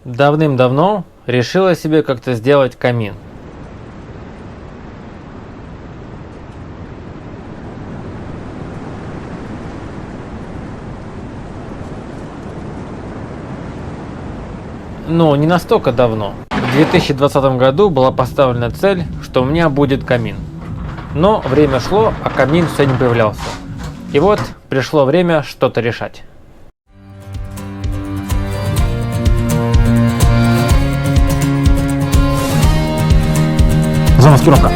Давным-давно решила себе как-то сделать камин. Но не настолько давно. В 2020 году была поставлена цель, что у меня будет камин. Но время шло, а камин все не появлялся. И вот пришло время что-то решать. Замаскировка.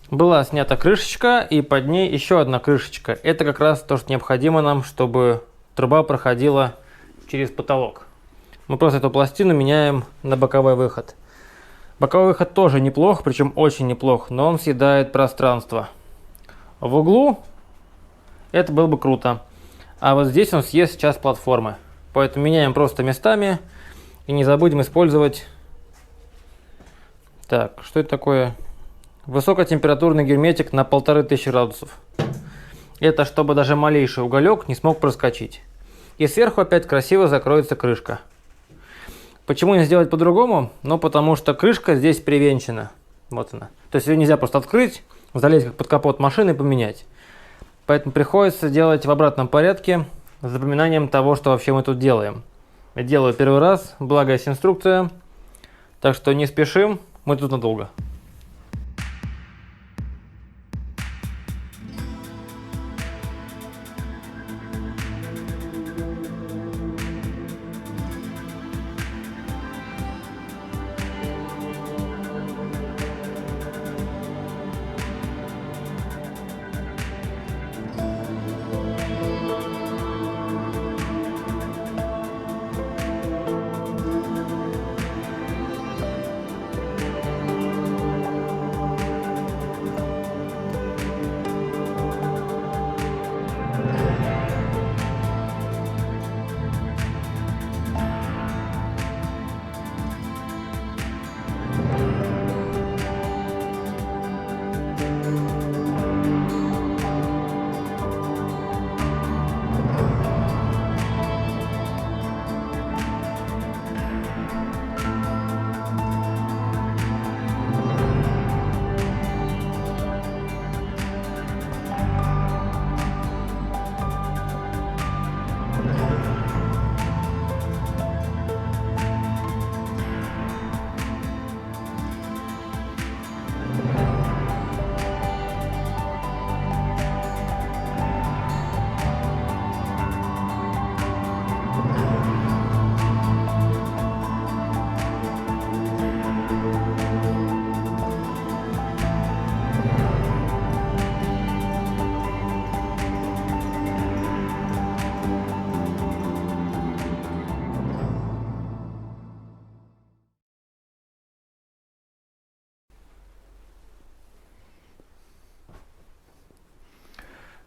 Была снята крышечка и под ней еще одна крышечка. Это как раз то, что необходимо нам, чтобы труба проходила через потолок. Мы просто эту пластину меняем на боковой выход. Боковой выход тоже неплох, причем очень неплох, но он съедает пространство. В углу это было бы круто. А вот здесь он съест сейчас платформы. Поэтому меняем просто местами. И не забудем использовать... Так, что это такое? Высокотемпературный герметик на 1500 градусов. Это чтобы даже малейший уголек не смог проскочить. И сверху опять красиво закроется крышка. Почему не сделать по-другому? Ну, потому что крышка здесь привинчена. Вот она. То есть ее нельзя просто открыть, залезть как под капот машины и поменять. Поэтому приходится делать в обратном порядке, с запоминанием того, что вообще мы тут делаем. Я делаю первый раз, благо есть инструкция. Так что не спешим, мы тут надолго.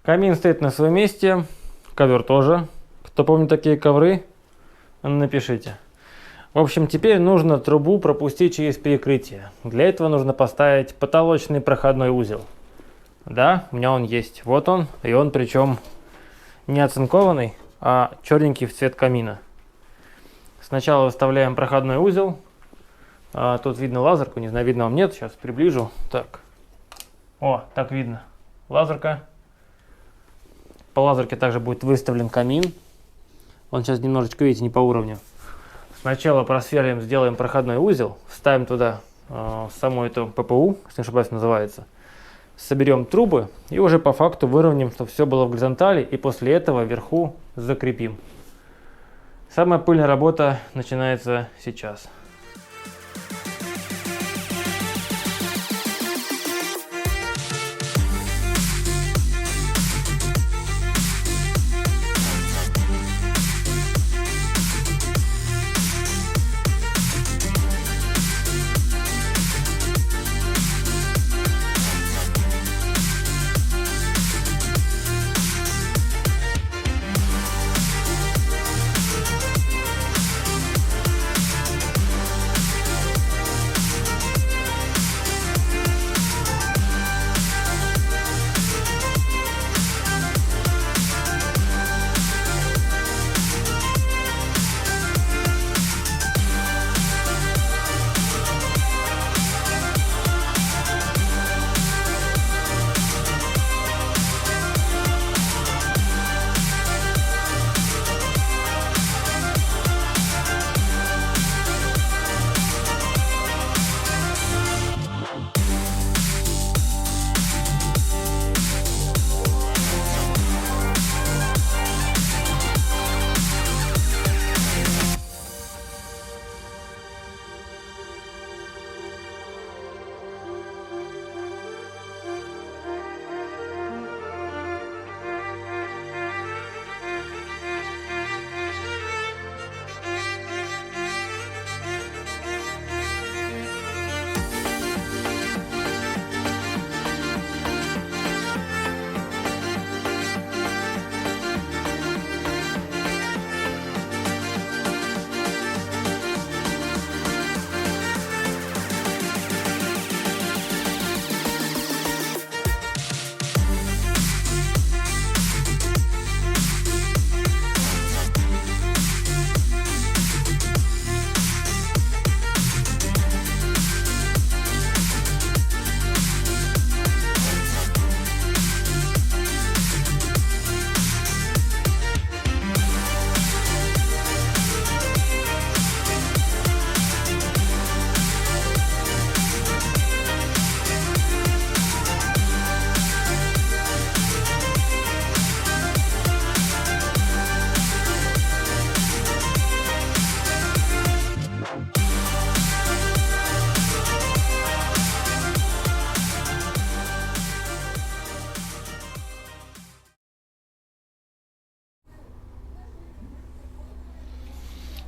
Камин стоит на своем месте, ковер тоже. Кто помнит такие ковры, напишите. В общем, теперь нужно трубу пропустить через перекрытие. Для этого нужно поставить потолочный проходной узел. Да, у меня он есть. Вот он, и он причем не оцинкованный, а черненький в цвет камина. Сначала выставляем проходной узел. Тут видно лазерку, не знаю, видно вам нет, сейчас приближу. Так, о, так видно. Лазерка. По лазерке также будет выставлен камин. Он сейчас немножечко, видите, не по уровню. Сначала просверлим, сделаем проходной узел, вставим туда саму эту ППУ, если не ошибаюсь, называется. Соберем трубы и уже по факту выровняем, чтобы все было в горизонтали, и после этого вверху закрепим. Самая пыльная работа начинается сейчас.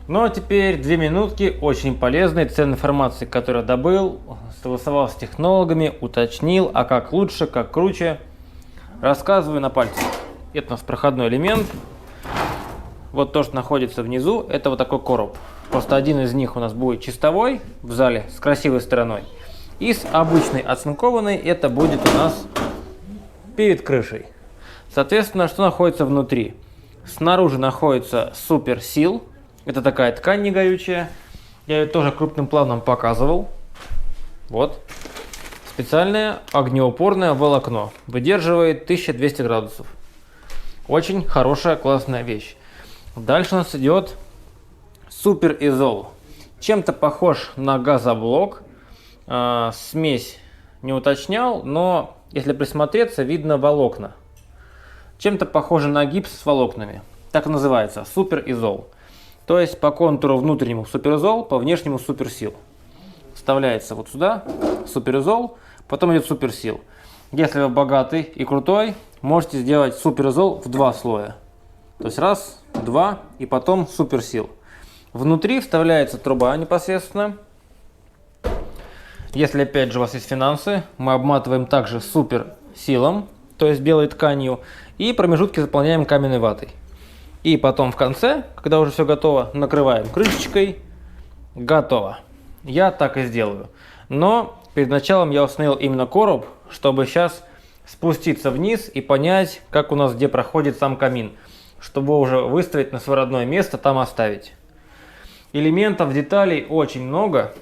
Ну а теперь 2 минутки очень полезной, ценной информации, которую добыл, согласовал с технологами, уточнил, а как лучше, как круче. Рассказываю на пальцах. Это у нас проходной элемент. Вот то, что находится внизу, это вот такой короб. Просто один из них у нас будет чистовой в зале с красивой стороной. И с обычной оцинкованной это будет у нас перед крышей. Соответственно, что находится внутри? Снаружи находится суперсил. Это такая ткань не горючая. Я ее тоже крупным планом показывал. Вот. Специальное огнеупорное волокно. Выдерживает 1200 градусов. Очень хорошая, классная вещь. Дальше у нас идет суперизол. Чем-то похож на газоблок. Смесь не уточнял, но если присмотреться, видно волокна. Чем-то похоже на гипс с волокнами. Так и называется, суперизол. То есть по контуру внутреннему суперизол, по внешнему суперсил. Вставляется вот сюда суперизол, потом идет суперсил. Если вы богатый и крутой, можете сделать суперизол в 2 слоя. То есть раз, два и потом суперсил. Внутри вставляется труба непосредственно. Если опять же у вас есть финансы, мы обматываем также суперсилом. то есть белой тканью, и промежутки заполняем каменной ватой. И потом в конце, когда уже все готово, накрываем крышечкой. Готово. Я так и сделаю. Но перед началом я установил именно короб, чтобы сейчас спуститься вниз и понять, как у нас где проходит сам камин, чтобы уже выставить на свое родное место, там оставить. Элементов, деталей очень много.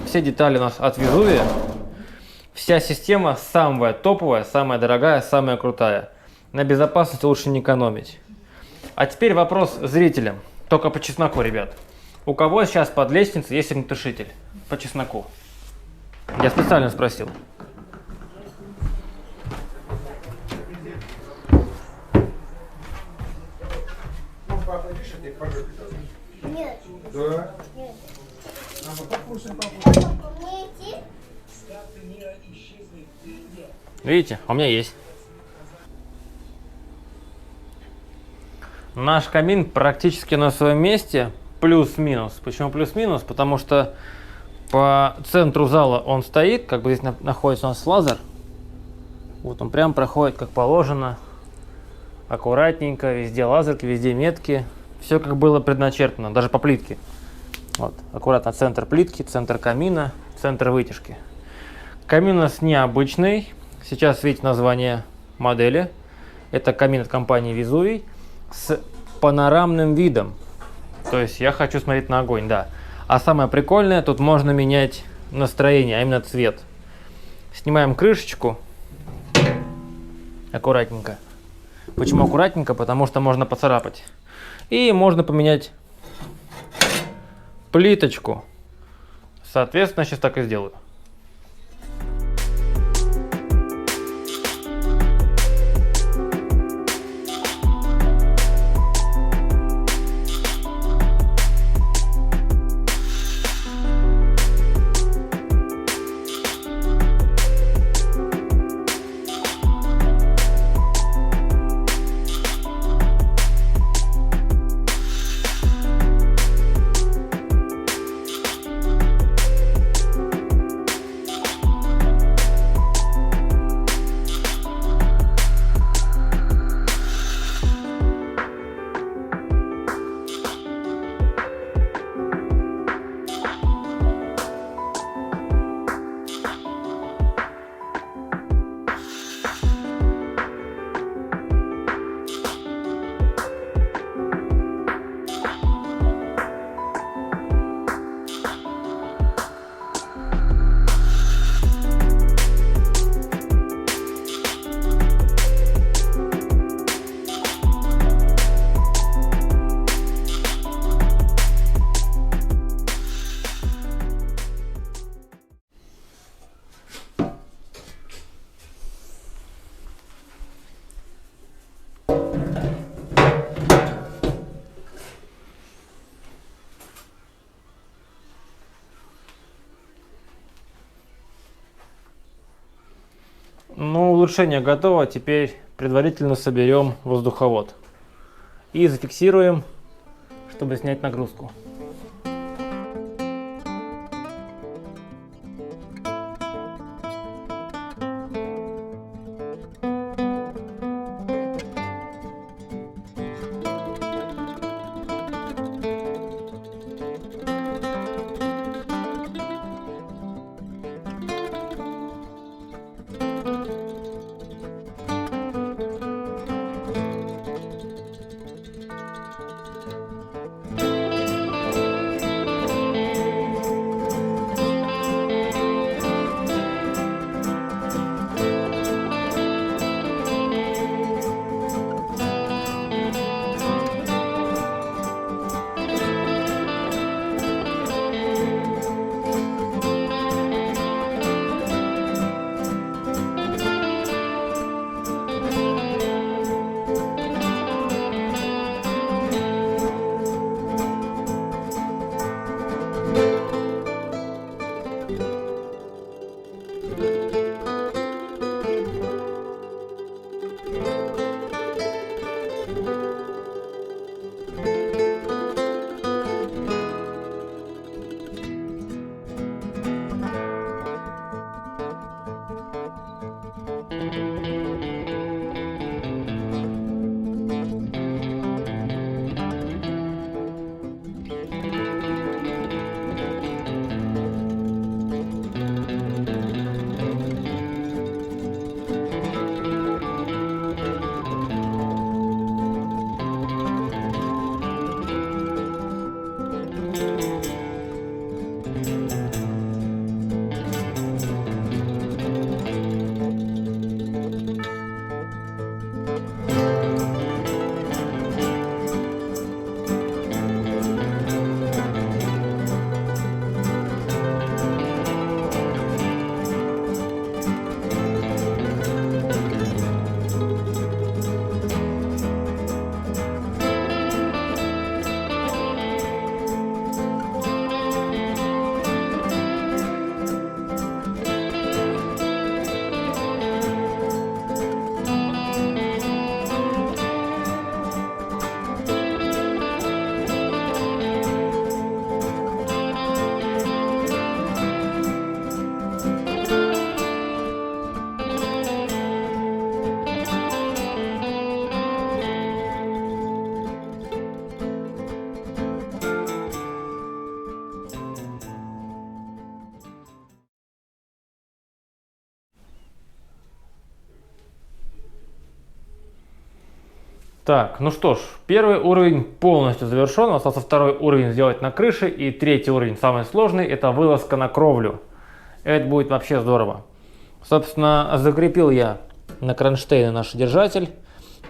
Все детали у нас от Везувия. Вся система самая топовая, самая дорогая, самая крутая. На безопасности лучше не экономить. А теперь вопрос зрителям. Только по чесноку, ребят. У кого сейчас под лестницей есть огнетушитель? По чесноку. Я специально спросил. Нет. Да. Нет. Покушаем, папа. Мне идти? Видите, у меня есть. Наш камин практически на своем месте, плюс-минус. Почему плюс-минус? Потому что по центру зала он стоит, как бы здесь находится у нас лазер. Вот он прям проходит как положено, аккуратненько, везде лазерки, везде метки. Все как было предначертано, даже по плитке. Вот, аккуратно центр плитки, центр камина, центр вытяжки. Камин у нас необычный. Сейчас видите название модели. Это камин от компании Везувий с панорамным видом. То есть я хочу смотреть на огонь, да. А самое прикольное, тут можно менять настроение, а именно цвет. Снимаем крышечку. Аккуратненько. Почему аккуратненько? Потому что можно поцарапать. И можно поменять плиточку. Соответственно, сейчас так и сделаю. Ну, улучшение готово. Теперь предварительно соберем воздуховод. И зафиксируем, чтобы снять нагрузку. Так, ну что ж, первый уровень полностью завершен. Остался второй уровень сделать на крыше. И третий уровень, самый сложный, это вылазка на кровлю. Это будет вообще здорово. Собственно, закрепил я на кронштейне наш держатель.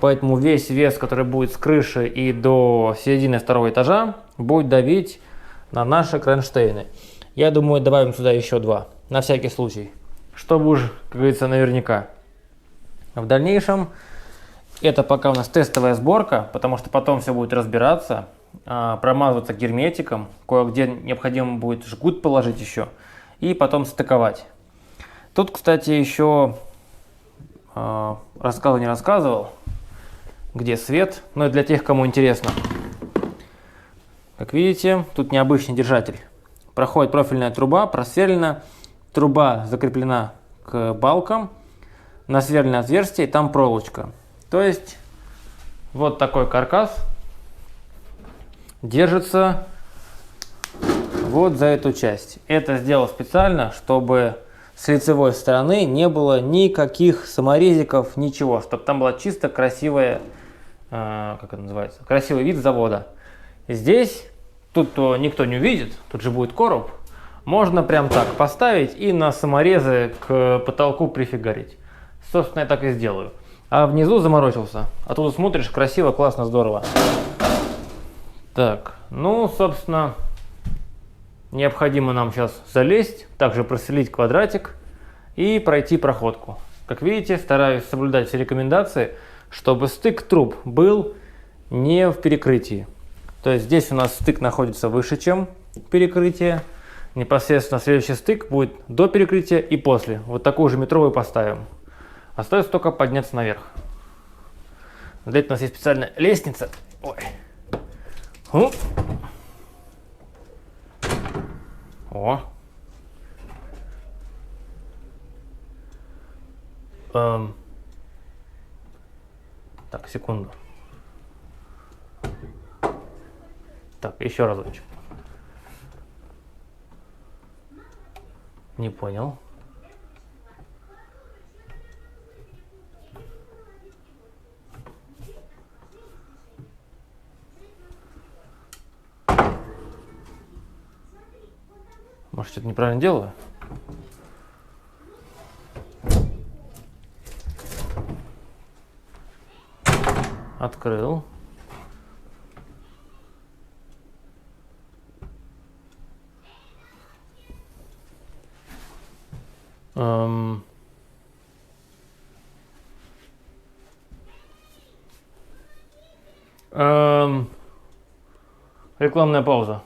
Поэтому весь вес, который будет с крыши и до середины второго этажа, будет давить на наши кронштейны. Я думаю, добавим сюда еще 2, на всякий случай. Чтобы уж, как говорится, наверняка. В дальнейшем, это пока у нас тестовая сборка, потому что потом все будет разбираться, промазываться герметиком, кое-где необходимо будет жгут положить еще, и потом стыковать. Тут, кстати, еще рассказывал, не рассказывал, где свет, но и для тех, кому интересно. Как видите, тут необычный держатель. Проходит профильная труба, просверлена, труба закреплена к балкам, насверленное отверстие, и там проволочка. То есть, вот такой каркас держится вот за эту часть. Это сделал специально, чтобы с лицевой стороны не было никаких саморезиков, ничего, чтобы там была чисто красивая, как это называется, красивый вид завода. Здесь, тут никто не увидит, тут же будет короб, можно прям так поставить и на саморезы к потолку прифигарить. Собственно, я так и сделаю. А внизу заморочился. Оттуда смотришь, красиво, классно, здорово. Так, ну, собственно, необходимо нам сейчас залезть, также просверлить квадратик и пройти проходку. Как видите, стараюсь соблюдать все рекомендации, чтобы стык труб был не в перекрытии. То есть здесь у нас стык находится выше, чем перекрытие. Непосредственно следующий стык будет до перекрытия и после. Вот такую же метровую поставим. Остается только подняться наверх. Для этого у нас есть специальная лестница. Ой. О. Так, секунду. Так, еще разочек. Не понял. Может, что-то неправильно делаю? Открыл. Рекламная пауза.